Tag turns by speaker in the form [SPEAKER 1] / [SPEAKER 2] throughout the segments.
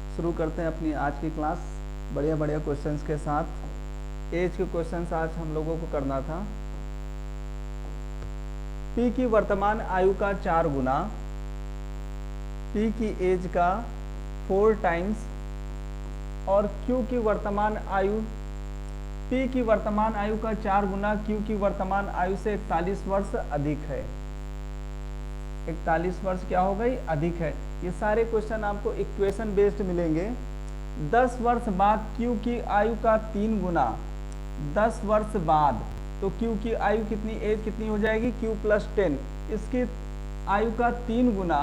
[SPEAKER 1] शुरू करते हैं अपनी आज की क्लास बढ़िया बढ़िया क्वेश्चंस के साथ। एज के क्वेश्चंस आज हम लोगों को करना था। पी की वर्तमान आयु का 4 गुना, पी की एज का 4 टाइम्स और क्यू की वर्तमान आयु, पी की वर्तमान आयु का 4 गुना क्यू की वर्तमान आयु से 41 वर्ष अधिक है। 41 वर्ष क्या हो गई? अधिक है। ये सारे क्वेश्चन आपको इक्वेशन बेस्ड मिलेंगे। 10 वर्ष बाद क्यू की आयु का 3 गुना, 10 वर्ष बाद तो क्यू की आयु कितनी, एज कितनी हो जाएगी? क्यू प्लस 10, इसकी आयु का 3 गुना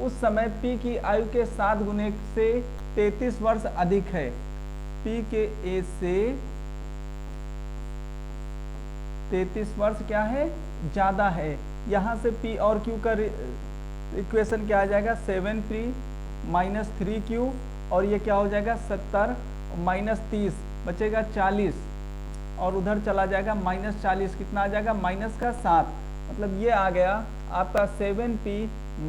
[SPEAKER 1] उस समय पी की आयु के 7 गुने से 33 वर्ष अधिक है। पी के एज से 33 वर्ष क्या है? ज्यादा है। यहां से पी और क्यू का इक्वेशन क्या आ जाएगा? 7p माइनस 3q और ये क्या हो जाएगा? 70 माइनस 30 बचेगा 40 और उधर चला जाएगा माइनस 40, कितना आ जाएगा? माइनस का 7। मतलब ये आ गया आपका 7p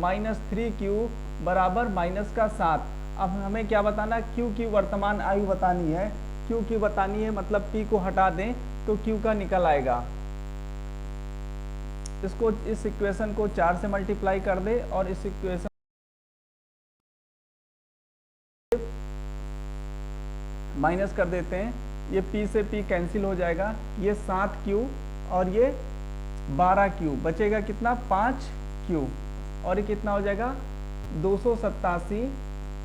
[SPEAKER 1] माइनस 3q बराबर माइनस का 7। अब हमें क्या बताना? क्यू की वर्तमान आयु बतानी है। क्यू की बतानी है मतलब p को हटा दें तो क्यू का निकल आएगा। इसको, इस इक्वेशन को 4 से मल्टीप्लाई कर दे और इस इक्वेशन माइनस कर देते हैं। ये p से p कैंसिल हो जाएगा, ये 7q और ये 12q बचेगा कितना? 5q और ये कितना हो जाएगा? 287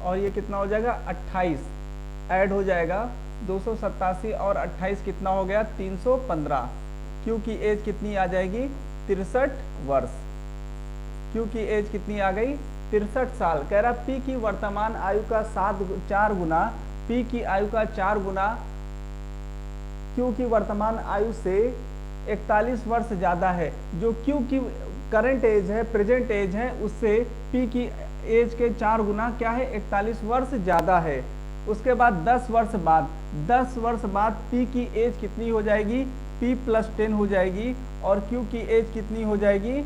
[SPEAKER 1] और ये कितना हो जाएगा? 28 ऐड हो जाएगा। 287 और 28 कितना हो गया? 315। क्यू की एज कितनी आ जाएगी? 63 वर्ष। क्यू की एज कितनी आ गई? 63 साल। कह रहा पी की वर्तमान आयु का 4 गुना, पी की आयु का 4 गुना क्यू की वर्तमान आयु से 41 वर्ष ज्यादा है। जो क्यू की करंट एज है, प्रेजेंट एज है, उससे पी की एज के 4 गुना क्या है? 41 वर्ष ज्यादा है। उसके बाद 10 वर्ष बाद, 10 वर्ष बाद पी की एज कितनी हो जाएगी? p प्लस 10 हो जाएगी और q की एज कितनी हो जाएगी?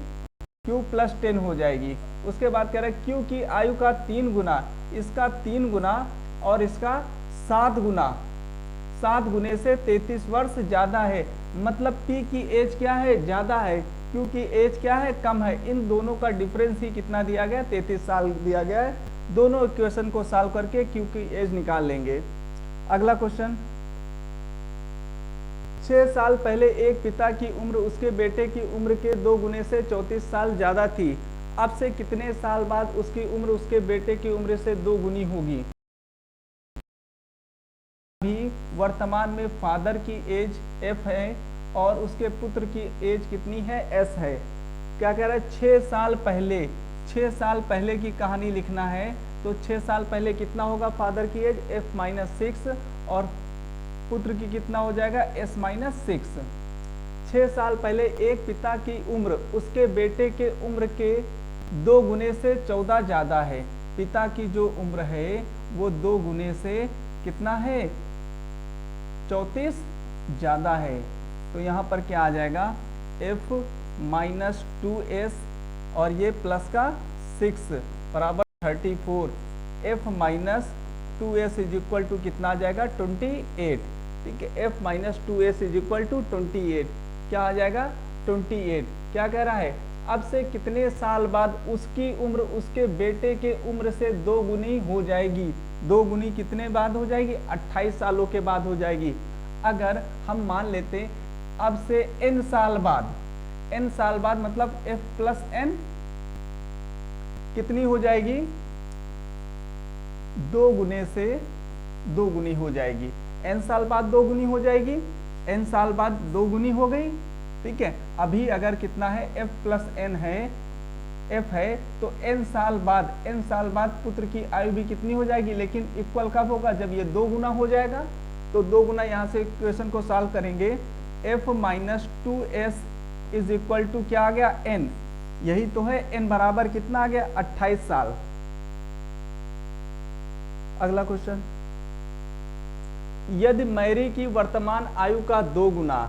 [SPEAKER 1] q प्लस 10 हो जाएगी। उसके बाद कह रहे हैं q की आयु का 3 गुना, इसका 3 गुना और इसका 7 गुना, 7 गुने से 33 वर्ष ज्यादा है। मतलब p की एज क्या है? ज्यादा है। q की एज क्या है? कम है। इन दोनों का डिफरेंस ही कितना दिया गया? 33 साल दिया गया है। दोनों इक्वेशन को सॉल्व करके q की एज निकाल लेंगे। अगला क्वेश्चन, 6 साल पहले एक पिता की उम्र उसके बेटे की उम्र के 2 गुने से 34 साल ज्यादा थी। अब से कितने साल बाद उसकी उम्र उसके बेटे की उम्र से 2 गुनी होगी? अभी वर्तमान में फादर की एज f है और उसके पुत्र की एज कितनी है? s है। क्या कह रहा है? 6 साल पहले, 6 साल पहले की कहानी लिखना है तो 6 साल पहले कितना होगा फादर की एज? f माइनस 6 और पुत्र की कितना हो जाएगा? s minus 6। 6 साल पहले एक पिता की उम्र उसके बेटे के उम्र के 2 गुने से 14 ज्यादा है। पिता की जो उम्र है वो 2 गुने से कितना है? 34 ज्यादा है। तो यहाँ पर क्या आ जाएगा? f माइनस 2s और ये प्लस का 6 बराबर 34। f minus 2s is equal to कितना आ जाएगा? 28। ठीक है, f minus 2s is equal to 28। क्या आ जाएगा? 28। क्या कह रहा है? अब से कितने साल बाद उसकी उम्र उसके बेटे के उम्र से 2 गुनी हो जाएगी? 2 गुनी कितने बाद हो जाएगी? 28 सालों के बाद हो जाएगी। अगर हम मान लेते अब से n साल बाद, n साल बाद मतलब f प्लस n कितनी हो जाएगी? 2 गुने से 2 गुनी हो जाएगी। n साल बाद 2 गुनी हो जाएगी, n साल बाद 2 गुनी हो गई। ठीक है, अभी अगर कितना है? f प्लस n है, f है तो n साल बाद पुत्र की आयु भी कितनी हो जाएगी? लेकिन इक्वल कब होगा? जब ये 2 गुना हो जाएगा। तो 2 गुना यहाँ से इक्वेशन को सॉल्व करेंगे। f minus 2s is equal to क्या आ गया? n। यही तो है, n बराबर कितना आ गया? 28 साल। अगला क्वेश्चन, यदि मैरी की वर्तमान आयु का 2 गुना,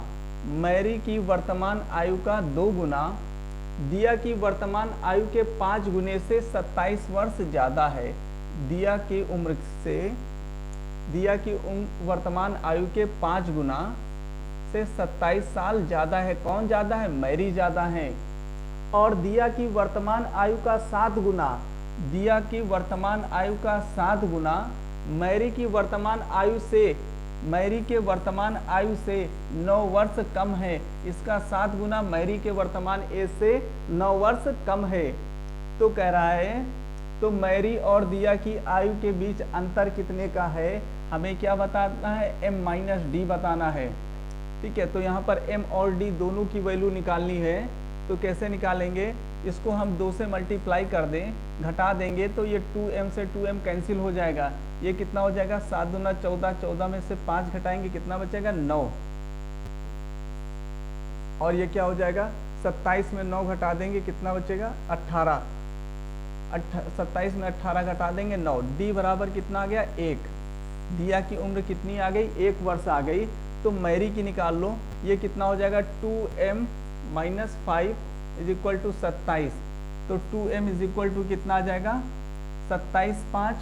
[SPEAKER 1] मैरी की वर्तमान आयु का 2 गुना दिया की वर्तमान आयु के 5 गुने से 27 वर्ष ज्यादा है। दिया की उम्र से वर्तमान आयु के 5 गुना से 27 साल ज्यादा है। कौन ज्यादा है? मैरी ज्यादा है। और दिया की वर्तमान आयु का 7 गुना, दिया की वर्तमान आयु का 7 गुना मैरी की वर्तमान आयु से, मैरी के वर्तमान आयु से 9 वर्ष कम है। इसका 7 गुना मैरी के वर्तमान एज से 9 वर्ष कम है। तो कह रहा है तो मैरी और दिया की आयु के बीच अंतर कितने का है, हमें क्या बताना है? m माइनस डी बताना है। ठीक है, तो यहाँ पर m और d दोनों की वैल्यू निकालनी है। तो कैसे निकालेंगे? इसको हम 2 से मल्टीप्लाई कर दें, घटा देंगे तो ये 2m से 2m कैंसिल हो जाएगा। ये कितना हो जाएगा? 7 दूना 14, 14 में से 5 घटाएंगे कितना बचेगा? 9। और ये क्या हो जाएगा? 27 में 9 घटा देंगे कितना बचेगा? 18। 27 में 18 घटा देंगे 9। d बराबर कितना आ गया? 1। दिया की उम्र कितनी आ गई? 1 वर्ष आ गई। तो मैरी की निकाल लो। ये कितना हो जाएगा? 2m minus 5 is equal to 27। तो 2m इज इक्वल टू कितना आ जाएगा? 27 5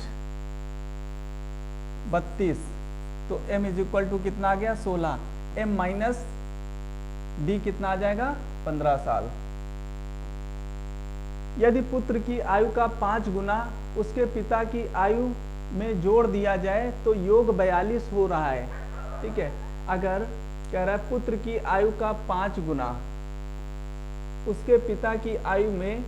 [SPEAKER 1] 32। तो m इज इक्वल टू कितना आ गया? 16। m माइनस d कितना आ जाएगा? 15 साल। यदि पुत्र की आयु का 5 गुना उसके पिता की आयु में जोड़ दिया जाए तो योग 42 हो रहा है। ठीक है, अगर कह रहा है पुत्र की आयु का 5 गुना उसके पिता की आयु में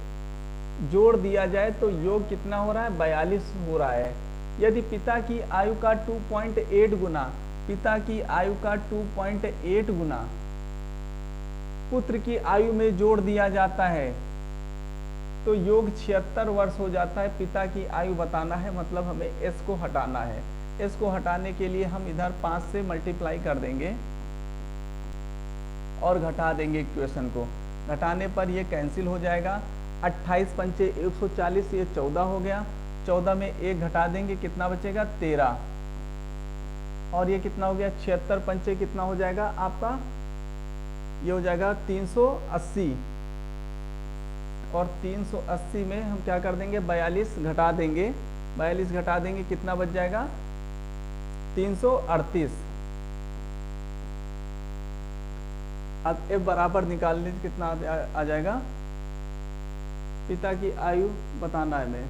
[SPEAKER 1] जोड़ दिया जाए तो योग कितना हो रहा है? 42 हो रहा है। यदि पिता की आयु का 2.8 गुना, पिता की आयु का 2.8 गुना पुत्र की आयु में जोड़ दिया जाता है तो योग 76 वर्ष हो जाता है। पिता की आयु बताना है, मतलब हमें s को हटाना है। s को हटाने के लिए हम इधर 5 से मल्टीप्लाई कर देंगे और घटा देंगे इक्वेशन को। घटाने पर ये कैंसिल हो जाएगा। 28 पंचे 140, ये 14 हो गया। 14 में 1 घटा देंगे कितना बचेगा? 13। और ये कितना हो गया? 76 पंचे कितना हो जाएगा आपका? ये हो जाएगा 380। और 380 में हम क्या कर देंगे? 42 घटा देंगे। 42 घटा देंगे कितना बच जाएगा? 338। अब f बराबर निकालने से कितना आ जाएगा? पिता की आयु बताना है हमें।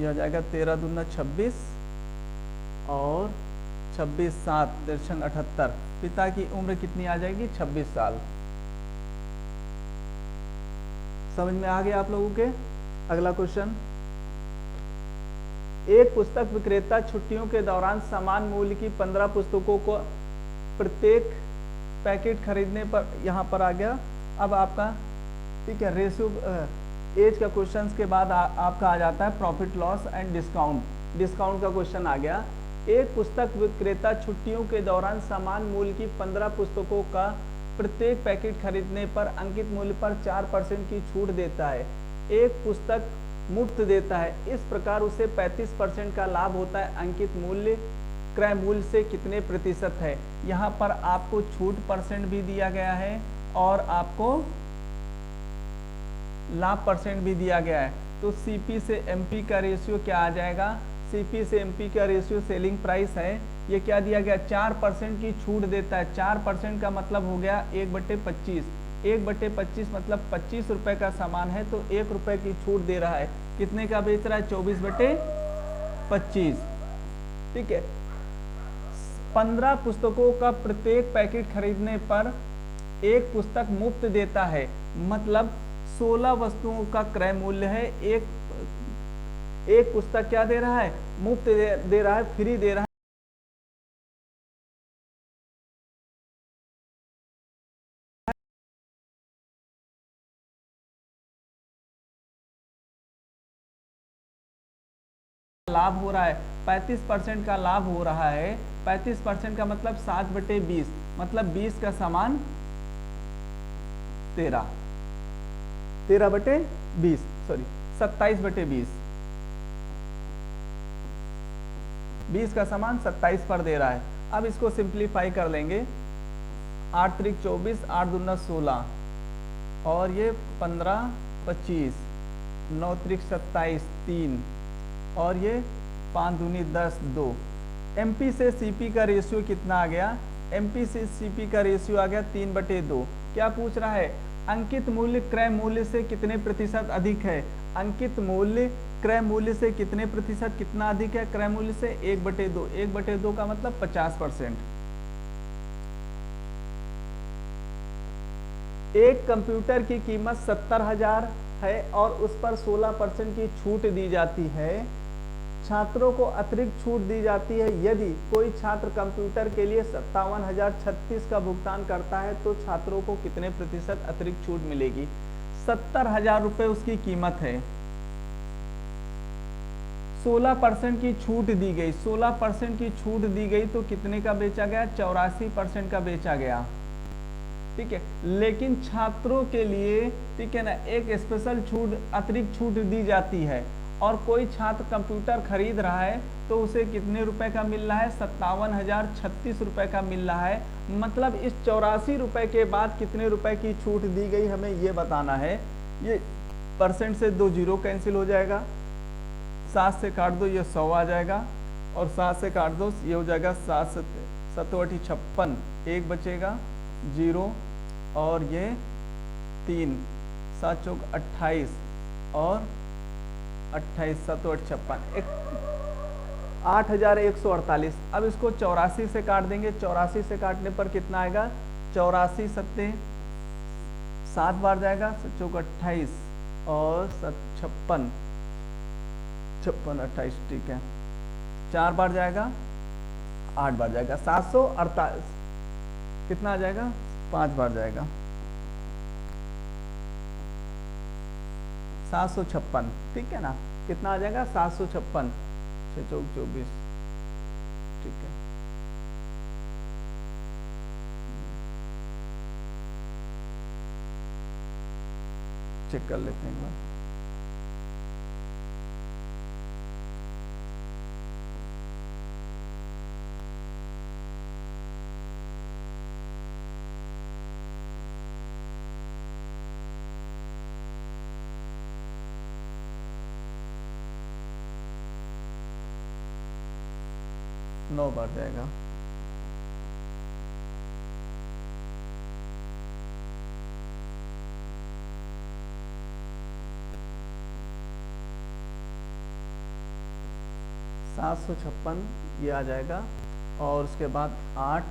[SPEAKER 1] यह आ जाएगा 13 दूना 26 और 26 7 दर्शन 78। पिता की उम्र कितनी आ जाएगी? 26 साल। समझ में आ गया आप लोगों के? अगला क्वेश्चन, एक पुस्तक विक्रेता छुट्टियों के दौरान समान मूल्य की 15 पुस्तकों को प्रत्येक पैकेट खरीदने पर, यहाँ पर आ गया अब आपका। ठीक है, रेशियो एज का क्वेश्चन के बाद आपका आ जाता है profit loss and discount. Discount का क्वेश्चन आ गया। एक पुस्तक विक्रेता छुट्टियों के दौरान समान मूल्य की 15 पुस्तकों का प्रत्येक पैकेट खरीदने पर अंकित मूल्य पर 4% की छूट देता है। एक पुस्तक मुफ्त देता है, इस प्रकार उसे 35% का लाभ होता है। अंकित मूल्य क्रय मूल्य से कितने प्रतिशत है? यहाँ पर आपको छूट परसेंट भी दिया गया है और आपको लाभ परसेंट भी दिया गया है। तो सीपी से एमपी का रेशियो क्या आ जाएगा? सीपी से एमपी का रेशियो सेलिंग प्राइस है, ये क्या दिया गया? 4% की छूट देता है। 4% का मतलब हो गया 1/25। 1/25 मतलब 25 रुपए का सामान है तो 1 रुपए की छूट दे रहा है। कितने का बेच रहा है? 24/25। ठीक है, 15 पुस्तकों का प्रत्येक पैकेट खरीदने पर एक पुस्तक मुफ्त देता है, मतलब 16 वस्तुओं का क्रय मूल्य है। एक पुस्तक क्या दे रहा है? मुफ्त दे रहा है, फ्री दे रहा है। लाभ हो रहा है 35% का लाभ हो रहा है। 35% का मतलब 7/20, मतलब 20 का सामान 13/20 सॉरी 27/20। 20 का सामान 27 पर दे रहा है। अब इसको सिंप्लीफाई कर लेंगे। 8 3 24, 8 दूना 16 और ये 15 25 9 त्रिक 27 3 और ये 5 दूनी 10 2। MP से CP का रेशियो कितना आ गया? MP से CP का रेशियो आ गया 3/2। क्या पूछ रहा है? अंकित मूल्य क्रय मूल्य से कितने प्रतिशत अधिक है? अंकित मूल्य क्रय मूल्य से कितने प्रतिशत कितना अधिक है? क्रय मूल्य से 1/2। 1/2 का मतलब 50%। एक कंप्यूटर की कीमत 70,000 है और उस पर 16% की छूट दी जाती है। छात्रों को अतिरिक्त छूट दी जाती है। यदि कोई छात्र कंप्यूटर के लिए 57,036 का भुगतान करता है तो छात्रों को कितने प्रतिशत अतिरिक्त छूट मिलेगी? 70,000 रुपये उसकी कीमत है, 16% की छूट दी गई। 16% की छूट दी गई तो कितने का बेचा गया? 84% का बेचा गया। ठीक है, लेकिन छात्रों के लिए, ठीक है ना, एक स्पेशल छूट, अतिरिक्त छूट दी जाती है। और कोई छात्र कंप्यूटर खरीद रहा है तो उसे कितने रुपए का मिल रहा है? 57,036 रुपए का मिल रहा है। मतलब इस 84 रुपए के बाद कितने रुपए की छूट दी गई, हमें ये बताना है। ये परसेंट से 2 जीरो कैंसिल हो जाएगा, 7 से काट दो ये 100 आ जाएगा, और 7 से काट दो ये हो जाएगा 7 7 56, 1 बचेगा 0, और ये 3 7 चौक 28 और 28 7 56 8,148। अब इसको 84 से काट देंगे। 84 से काटने पर कितना आएगा? 84 सत्ते 7 बार जाएगा, 7 चौक 28 और 56 28, ठीक है, 4 बार जाएगा, 8 बार जाएगा, 748। कितना आ जाएगा? 5 बार जाएगा, 756। ठीक है ना, कितना आ जाएगा? 756, 6 चौक 24, ठीक है। चेक कर लेते हैं एक बार। नौ बार जाएगा, $756 ये आ जाएगा। और उसके बाद 8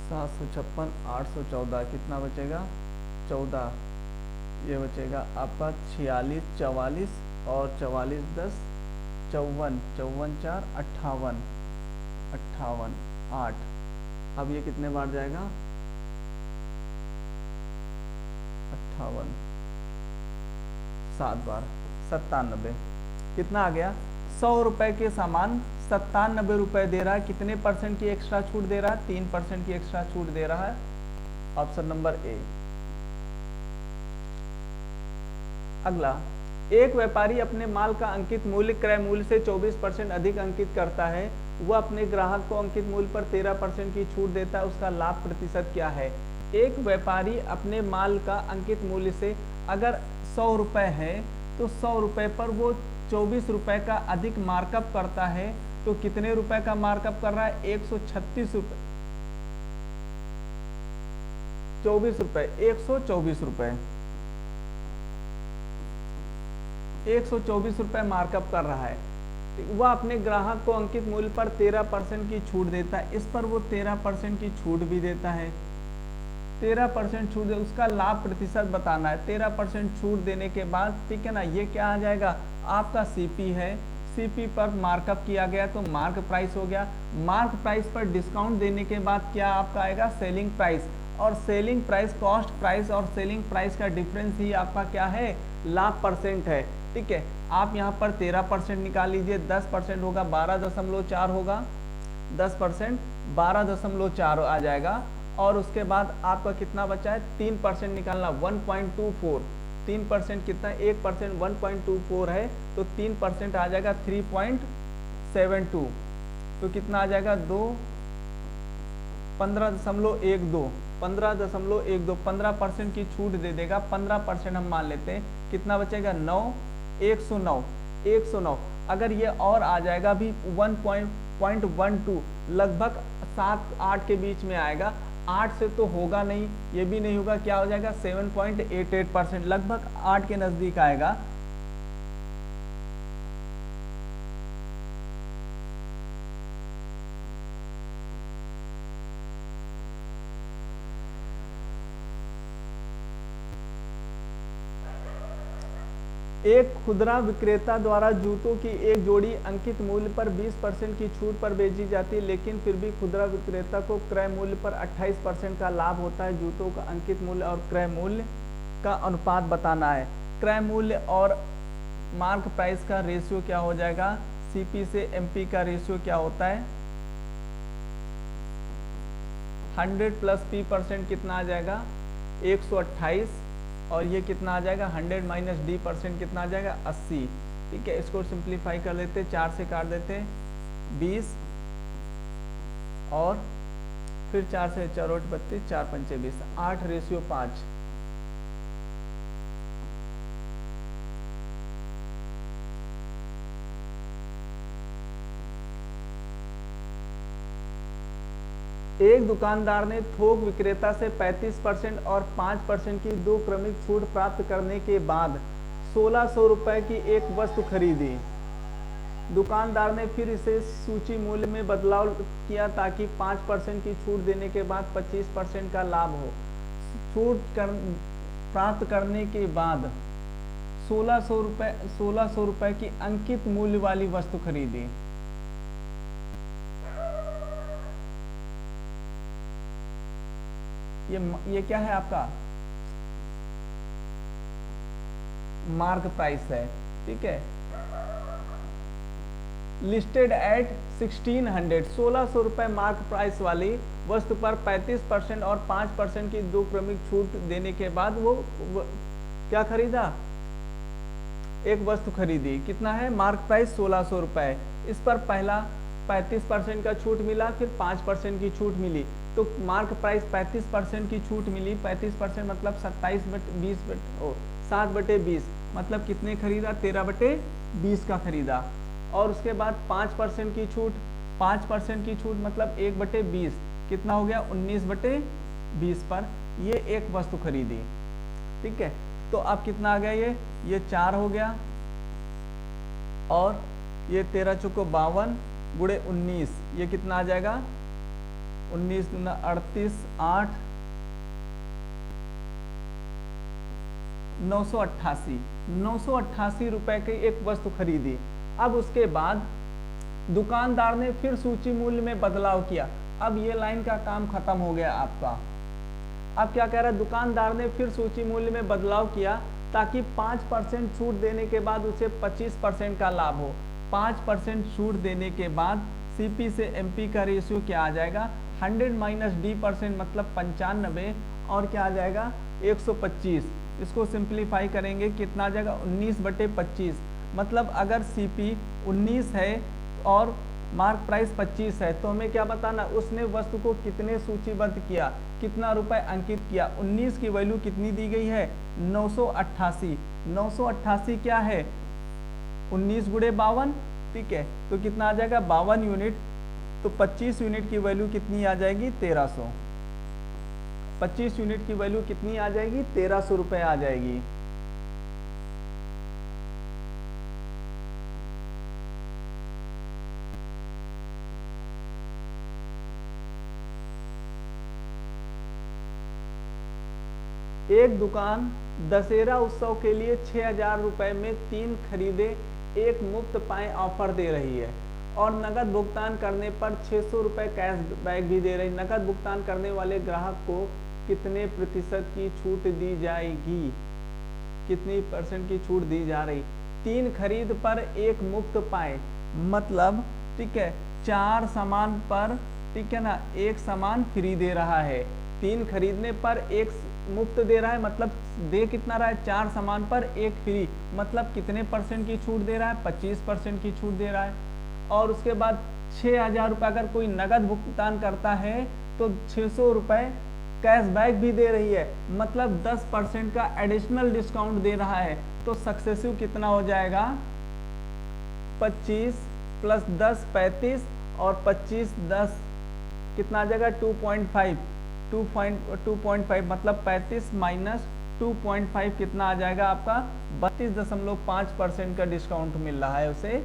[SPEAKER 1] 756 814, कितना बचेगा? 14, ये बचेगा आपका 46 44 और 44 10 54 54 4 58 58 8। अब ये कितने बार जाएगा? 58 7 बार, 97। कितना आ गया? 100 रुपए के सामान 97 रुपए दे रहा है। कितने परसेंट की एक्स्ट्रा छूट दे रहा है? 3% की एक्स्ट्रा छूट दे रहा है। Option number A. अगला, एक व्यापारी अपने माल का अंकित मूल्य क्रय मूल्य से 24% अधिक अंकित करता है। वह अपने ग्राहक को अंकित मूल्य पर 13% की छूट देता है। उसका लाभ प्रतिशत क्या है? एक व्यापारी अपने माल का अंकित मूल्य से, अगर 100 रुपए है तो 100 रुपए पर वो 24 रुपए का अधिक मार्कअप करता है। तो कितने रुपए का मार्कअप कर रहा है? 136 रुपए, 24 रुपए, 124 रुपए, 124 रुपए मार्कअप कर रहा है। वह अपने ग्राहक को अंकित मूल्य पर 13% की छूट देता है। इस पर वो 13% की छूट भी देता है। 13% छूट, उसका लाभ प्रतिशत बताना है। 13% छूट देने के बाद, ठीक है ना, ये क्या आ जाएगा? आपका सीपी है, सीपी पर मार्कअप किया गया तो मार्क प्राइस हो गया। मार्क प्राइस पर डिस्काउंट देने के बाद क्या आपका आएगा? Selling price. और सेलिंग प्राइस, कॉस्ट प्राइस और सेलिंग प्राइस का डिफरेंस ही आपका क्या है? लाभ परसेंट है। ठीक है, आप यहाँ पर 13% निकाल लीजिए, 10% होगा 12.4 होगा, 10% 12.4 आ जाएगा। और उसके बाद आपका कितना बचा है? 3% निकालना, 1.24। 3% कितना? 1% 1.24 है तो 3% आ जाएगा 3.72। तो कितना आ जाएगा? 15.12, 15.12 15% की छूट दे देगा, 15% हम मान लेते हैं, कितना बचेगा 9, 109। अगर ये और आ जाएगा भी 1.12 लगभग 7-8 के बीच में आएगा, 8 से तो होगा नहीं, ये भी नहीं होगा, क्या हो जाएगा 7.88%, लगभग 8 के नजदीक आएगा। एक खुदरा विक्रेता द्वारा जूतों की एक जोड़ी अंकित मूल्य पर 20% की छूट पर बेची जाती है, लेकिन फिर भी खुदरा विक्रेता को क्रय मूल्य पर 28% का लाभ होता है। जूतों का अंकित मूल्य और क्रय मूल्य का अनुपात बताना है। क्रय मूल्य और मार्क प्राइस का रेशियो क्या हो जाएगा, सीपी से एमपी का रेशियो क्या होता है, 100 प्लस p% कितना आ जाएगा 128, और ये कितना आ जाएगा 100 माइनस d% कितना आ जाएगा 80। ठीक है, इसको सिंप्लीफाई कर लेते, 4 से काट देते 20, और फिर 4 से 4 8 32, 4 पंचे 20, 8:5। एक दुकानदार ने थोक विक्रेता से 35% और 5% की 2 क्रमिक छूट प्राप्त करने के बाद 1600 रुपए की एक वस्तु खरीदी। दुकानदार ने फिर इसे सूची मूल्य में बदलाव किया ताकि 5% की छूट देने के बाद 25% का लाभ हो। प्राप्त करने के बाद 1600 रुपए की अंकित मूल्य वाली वस्तु खरीदी। ये क्या है आपका मार्क प्राइस है। ठीक है, लिस्टेड एट 1600 रुपए मार्क प्राइस वाली वस्तु पर 35% और 5% की 2 क्रमिक छूट देने के बाद वो क्या खरीदा, एक वस्तु खरीदी। कितना है मार्क प्राइस 1600 रुपए, इस पर पहला 35% का छूट मिला, फिर 5% की छूट मिली, तो मार्क प्राइस 35% की छूट मिली। 35% मतलब 7/20 मतलब कितने खरीदा, 13/20 का खरीदा। और उसके बाद 5% की छूट, 5% की छूट मतलब 1/20 कितना हो गया 19/20 पर ये एक वस्तु खरीदी। ठीक है, तो अब कितना आ गया, ये 4 हो गया, और ये 13 चौको 52 गुणे 19, ये कितना आ जाएगा 19 दूना 38, 8 988 रुपए की एक वस्तु खरीदी। अब उसके बाद दुकानदार ने फिर सूची मूल्य में बदलाव किया। अब ये लाइन का काम खत्म हो गया आपका। अब क्या कह रहा है, दुकानदार ने फिर सूची मूल्य में बदलाव किया ताकि 5% छूट देने के बाद उसे 25% का लाभ हो। 5% छूट देने के बाद सीपी से एमपी का रेशियो क्या आ जाएगा 100 माइनस d% मतलब 95, और क्या आ जाएगा 125। इसको सिंप्लीफाई करेंगे, कितना आ जाएगा 19/25, मतलब अगर सीपी 19 है और मार्क प्राइस 25 है तो हमें क्या बताना, उसने वस्तु को कितने सूचीबद्ध किया, कितना रुपए अंकित किया। 19 की वैल्यू कितनी दी गई है 988। 988 क्या है 19 गुणे 52। ठीक है, तो कितना आ जाएगा 52 यूनिट, तो 25 यूनिट की वैल्यू कितनी आ जाएगी 1300। 25 यूनिट की वैल्यू कितनी आ जाएगी 1300 रुपए आ जाएगी। एक दुकान दशहरा उत्सव के लिए 6000 रुपए में 3 खरीदे एक मुफ्त पाएं ऑफर दे रही है, और नकद भुगतान करने पर 600 रुपए कैश बैक भी दे रही। नकद भुगतान करने वाले ग्राहक को कितने प्रतिशत की छूट दी जाएगी, कितनी % की छूट दी जा रही। 3 खरीद पर एक मुफ्त पाए मतलब ठीक है 4 सामान पर, ठीक है ना, एक सामान फ्री दे रहा है। 3 खरीदने पर एक मुफ्त दे रहा है, मतलब दे कितना रहा है 4 सामान पर एक फ्री, मतलब कितने % की छूट दे रहा है 25% की छूट दे रहा है। और उसके बाद 6000 रुपये अगर कोई नगद भुगतान करता है तो 600 रुपये कैशबैक भी दे रही है, मतलब 10% का एडिशनल डिस्काउंट दे रहा है। तो सक्सेसिव कितना हो जाएगा, 25 प्लस 10 35 और 25 10 कितना आ जाएगा 2.5 मतलब 35 माइनस 2.5 कितना आ जाएगा आपका 32.5% का डिस्काउंट मिल रहा है उसे।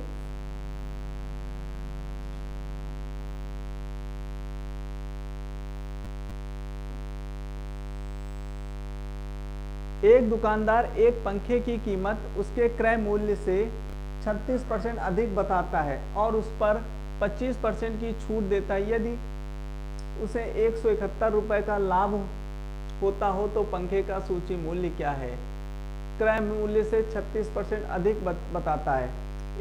[SPEAKER 1] एक दुकानदार एक पंखे की कीमत उसके क्रय मूल्य से 36% अधिक बताता है और उस पर 25% की छूट देता है। यदि उसे 171 रुपए का लाभ होता हो तो पंखे का सूची मूल्य क्या है। क्रय मूल्य से 36% अधिक बताता है।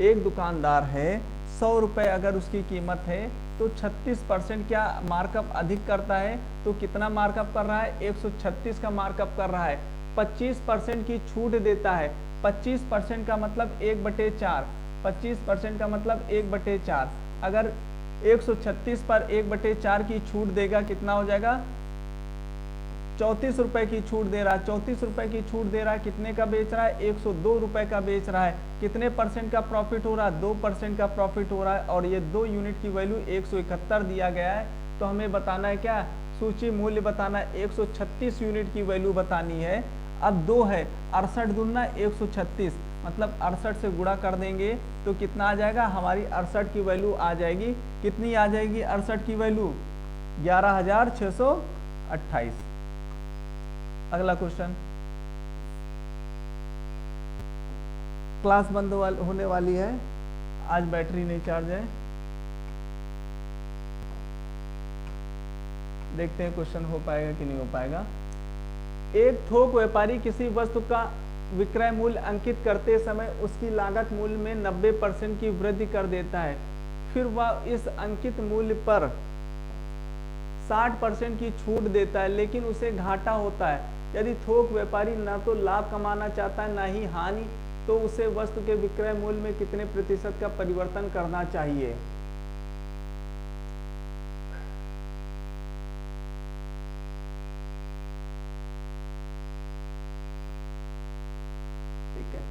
[SPEAKER 1] एक दुकानदार है, 100 रुपए अगर उसकी कीमत है तो 36% क्या मार्कअप अधिक करता है, तो कितना मार्कअप कर रहा है, 136 का मार्कअप कर रहा है। 25% की छूट देता है। 25% का मतलब 1/4, 25% का मतलब 1/4। अगर 136 पर 1/4 की छूट देगा कितना हो जाएगा, 34 रुपए की छूट दे रहा है। 34 रुपए की छूट दे रहा है, कितने का बेच रहा है, 102 रुपए का बेच रहा है। कितने परसेंट का प्रॉफिट हो रहा है, 2% का प्रॉफिट हो रहा है। और ये 2 यूनिट की वैल्यू 171 दिया गया है, तो हमें बताना है क्या, सूची मूल्य बताना है। 136 यूनिट की वैल्यू बतानी है। अब 2 है, 68 दूना 136, मतलब 68 से गुणा कर देंगे तो कितना आ जाएगा, हमारी 68 की वैल्यू आ जाएगी। कितनी आ जाएगी 68 की वैल्यू, 11,628। अगला क्वेश्चन। क्लास बंद होने वाली है, आज बैटरी नहीं चार्ज है। देखते हैं क्वेश्चन हो पाएगा कि नहीं हो पाएगा। एक थोक व्यापारी किसी वस्तु का विक्रय मूल्य अंकित करते समय उसकी लागत मूल्य में 90% की वृद्धि कर देता है। फिर वह इस अंकित मूल्य पर 60% की छूट देता है, लेकिन उसे घाटा होता है। यदि थोक व्यापारी न तो लाभ कमाना चाहता है न ही हानि, तो उसे वस्तु के विक्रय मूल्य में कितने प्रतिशत का परिवर्तन करना चाहिए। ठीक है,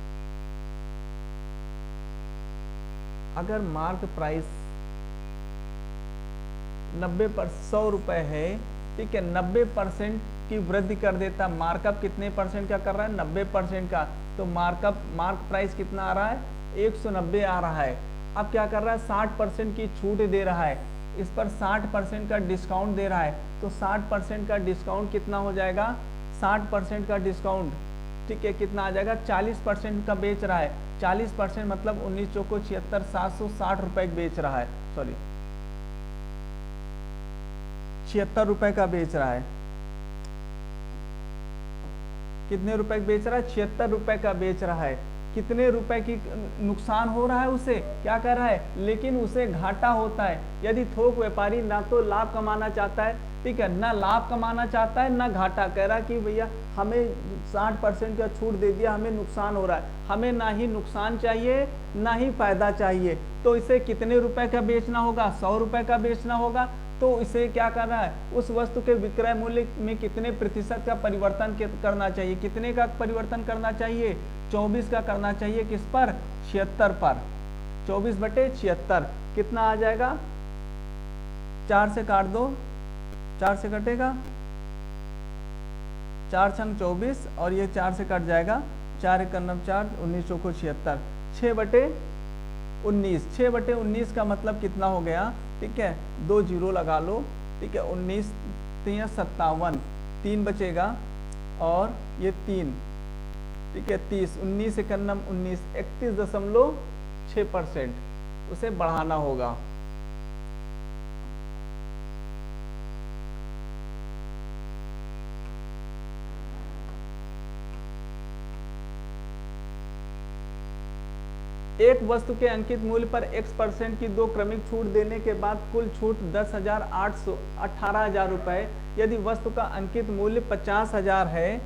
[SPEAKER 1] अगर मार्क प्राइस 90 पर 100 रुपए है, ठीक है, 90% की वृद्धि कर देता। मार्कअप कितने परसेंट का कर रहा है, 90% का। तो मार्क प्राइस कितना आ रहा है, 190 आ रहा है। अब क्या कर रहा है, 60% की छूट दे रहा है, इस पर 60% का डिस्काउंट दे रहा है। तो 60% का डिस्काउंट कितना हो जाएगा, 60% का डिस्काउंट, ठीक है, कितना आ जाएगा, 40% का बेच रहा है। 40% मतलब 19 चौको 76, 760 रुपए बेच रहा है, सॉरी 76 रुपए का बेच रहा है। कितने रुपए बेच रहा है, 76 रुपए का बेच रहा है। कितने रुपए की नुकसान हो रहा है उसे, क्या कर रहा है, लेकिन उसे घाटा होता है। यदि थोक व्यापारी ना तो लाभ कमाना चाहता है, ठीक है, ना लाभ कमाना चाहता है ना घाटा, कह रहा है कि भैया हमें 60% का छूट दे दिया, हमें नुकसान हो रहा है, हमें ना ही नुकसान चाहिए ना ही फायदा चाहिए। तो इसे कितने रुपए का बेचना होगा, 100 रुपए का बेचना होगा। तो इसे क्या करना है, उस वस्तु के विक्रय मूल्य में कितने प्रतिशत का परिवर्तन करना चाहिए। कितने का परिवर्तन करना चाहिए, 24 का करना चाहिए। किस पर, 76 पर। 24/76 कितना आ जाएगा, 4 से काट दो, 4 से कटेगा, 4 छंग 24 और ये 4 से कट जाएगा, 4 × 9 4, 19 चौको 76, 6/19। 6/19 का मतलब कितना हो गया, ठीक है, 2 जीरो लगा लो, ठीक है, 19 3 57, 3 बचेगा और ये 3, ठीक है, 30, 19 × 19, 31.6%, उसे बढ़ाना होगा। एक वस्तु के अंकित मूल्य पर x% की 2 क्रमिक छूट देने के बाद कुल छूट 18,000 रुपए। यदि वस्तु का अंकित मूल्य 50,000 है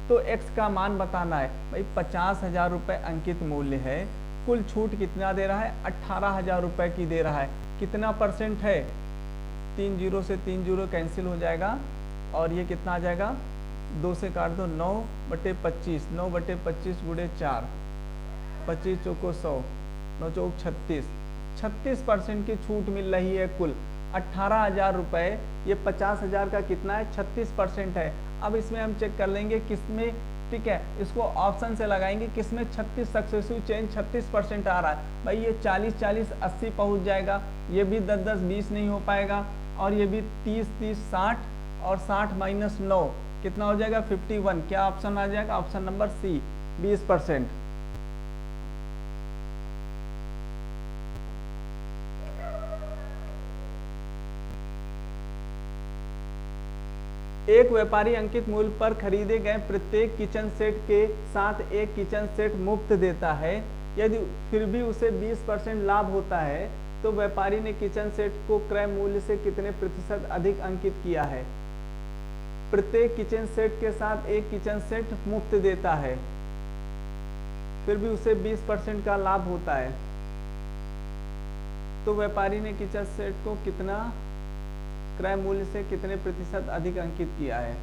[SPEAKER 1] तो x का मान बताना है। भाई 50,000 रुपए अंकित मूल्य है, कुल छूट कितना दे रहा है, 18,000 रुपए की दे रहा है। कितना परसेंट है, 3 जीरो से 3 जीरो कैंसिल हो जाएगा और ये कितना आ जाएगा, 2 से काट दो, 9/25, 9/25 गुणे 4, 25 चौको 100, 9 चौक 36, 36% की छूट मिल रही है कुल 18,000 रुपये। ये 50,000 का कितना है, 36% है। अब इसमें हम चेक कर लेंगे किसमें, ठीक है, इसको ऑप्शन से लगाएंगे किसमें 36 सक्सेसिव चेंज 36% आ रहा है। भाई ये 40 40 80 पहुंच जाएगा, ये भी 10 10 20 नहीं हो पाएगा, और ये भी 30 30 60, और 60 - 9 कितना हो जाएगा, 51। क्या ऑप्शन आ जाएगा, ऑप्शन नंबर सी, 20%। एक व्यापारी अंकित मूल्य पर खरीदे गए प्रत्येक किचन सेट के साथ एक किचन सेट मुफ्त देता है। यदि फिर भी उसे 20% लाभ होता है तो व्यापारी ने किचन सेट को क्रय मूल्य से कितने प्रतिशत अधिक अंकित किया है। प्रत्येक किचन सेट के साथ एक किचन सेट मुफ्त देता है, फिर भी उसे 20% का लाभ होता है, तो व्यापारी ने किचन सेट को कितना क्रय मूल्य से कितने प्रतिशत अधिक अंकित किया है।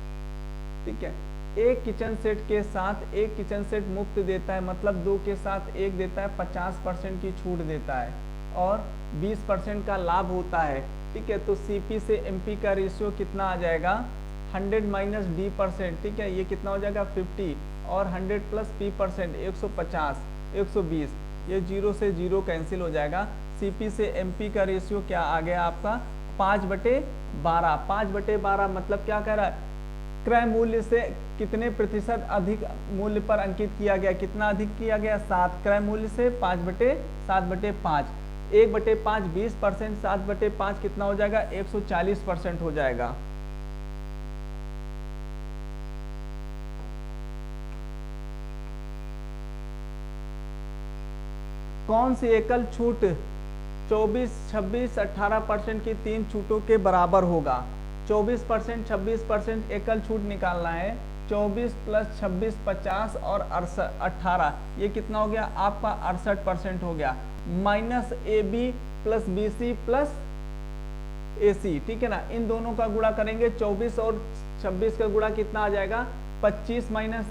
[SPEAKER 1] ठीक है, एक किचन सेट के साथ एक किचन सेट मुफ्त देता है, मतलब 2 के साथ 1 देता है, 50% की छूट देता है और 20% का लाभ होता है। ठीक है, तो सीपी से एमपी का रेशियो कितना आ जाएगा, 100 - d%। ठीक है, ये कितना हो जाएगा 50, और 100 + p%, 150, 120, ये 0 से 0 कैंसिल हो जाएगा। सीपी से एमपी का रेशियो क्या आ गया आपका, 5/12। 5/12 मतलब क्या कह रहा है, क्रय मूल्य से कितने प्रतिशत अधिक मूल्य पर अंकित किया गया। कितना अधिक किया गया, 7। क्रय मूल्य से 5/7/5, 1/5 20%, 7/5 कितना हो जाएगा, 140% हो जाएगा। कौन सी एकल छूट 24, 26, 18% की 3 छूटों के बराबर होगा। 24%, 26% एकल छूट निकालना है। 24 + 26 50 और 18, ये कितना हो गया आपका 68% हो गया। माइनस AB + BC + AC, ठीक है ना, इन दोनों का गुणा करेंगे। 24 और 26 का गुणा कितना आ जाएगा, 25 + 1,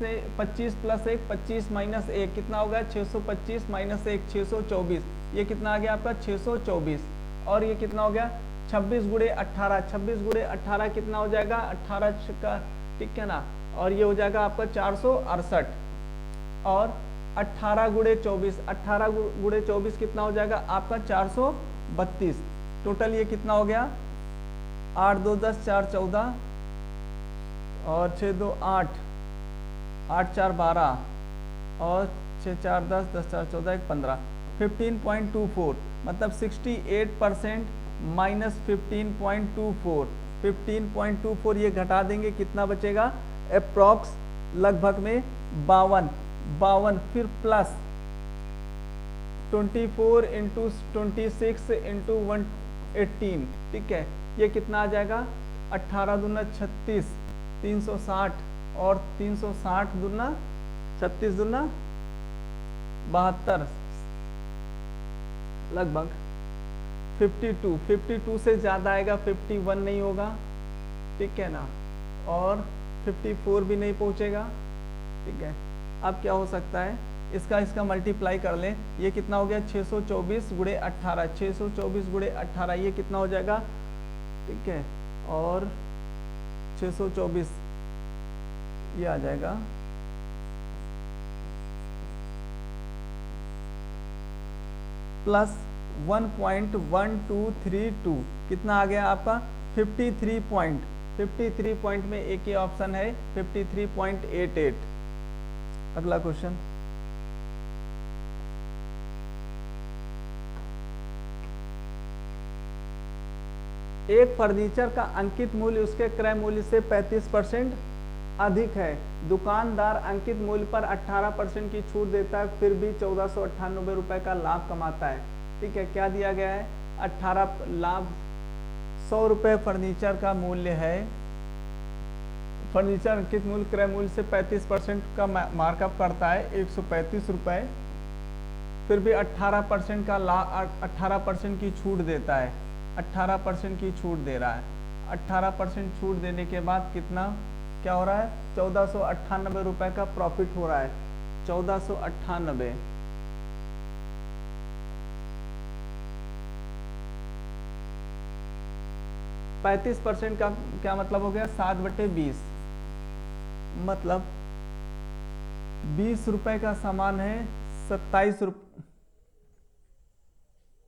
[SPEAKER 1] 25 - 1 कितना होगा, 625 - 1, 624, ये कितना आ गया आपका 624। और ये कितना हो गया 26 × 18, 26 × 18 कितना हो जाएगा 18 का, ठीक है ना, और ये हो जाएगा आपका 468। और 18 × 24, 18 × 24 कितना हो जाएगा आपका 432। टोटल ये कितना हो गया, 8 2 10 4 14 और 6 2 8, 8 4 12 और 6 4 10, 10 4 14, 1 15, 15.24 मतलब 68% - 15.24, 15.24 ये घटा देंगे कितना बचेगा, अप्रॉक्स लगभग में 52, फिर प्लस 24 × 26 × 118, ठीक है, ये कितना आ जाएगा 18 दूना 36, 360 और 360 दूना 36 दूना 72, लगभग 52 से ज़्यादा आएगा, 51 नहीं होगा, ठीक है ना, और 54 भी नहीं पहुंचेगा। ठीक है, अब क्या हो सकता है, इसका मल्टीप्लाई कर लें, ये कितना हो गया 624 × 18, 624 × 18 ये कितना हो जाएगा, ठीक है, और 624 ये आ जाएगा प्लस 1.1232, कितना आ गया आपका 53 पॉइंट, 53 पॉइंट में एक ही ऑप्शन है 53.88। अगला क्वेश्चन, एक फर्नीचर का अंकित मूल्य उसके क्रय मूल्य से 35% अधिक है। दुकानदार अंकित मूल्य पर 18% की छूट देता है, फिर भी 1498 रुपए का लाभ कमाता है। ठीक है, क्या दिया गया है, 18 लाभ, 100 रुपये फर्नीचर का मूल्य है, फर्नीचर अंकित मूल्य क्रय मूल्य से 35% का मार्कअप करता है 135 रुपये, फिर भी 18% का लाभ, 18% की छूट देता है, 18% की छूट दे रहा है। 18% छूट देने के बाद कितना क्या हो रहा है, 1498 रुपए का प्रॉफिट हो रहा है, 1498। 35% का क्या मतलब हो गया, 7/20, मतलब 20 रुपए का सामान है, 27 रुपए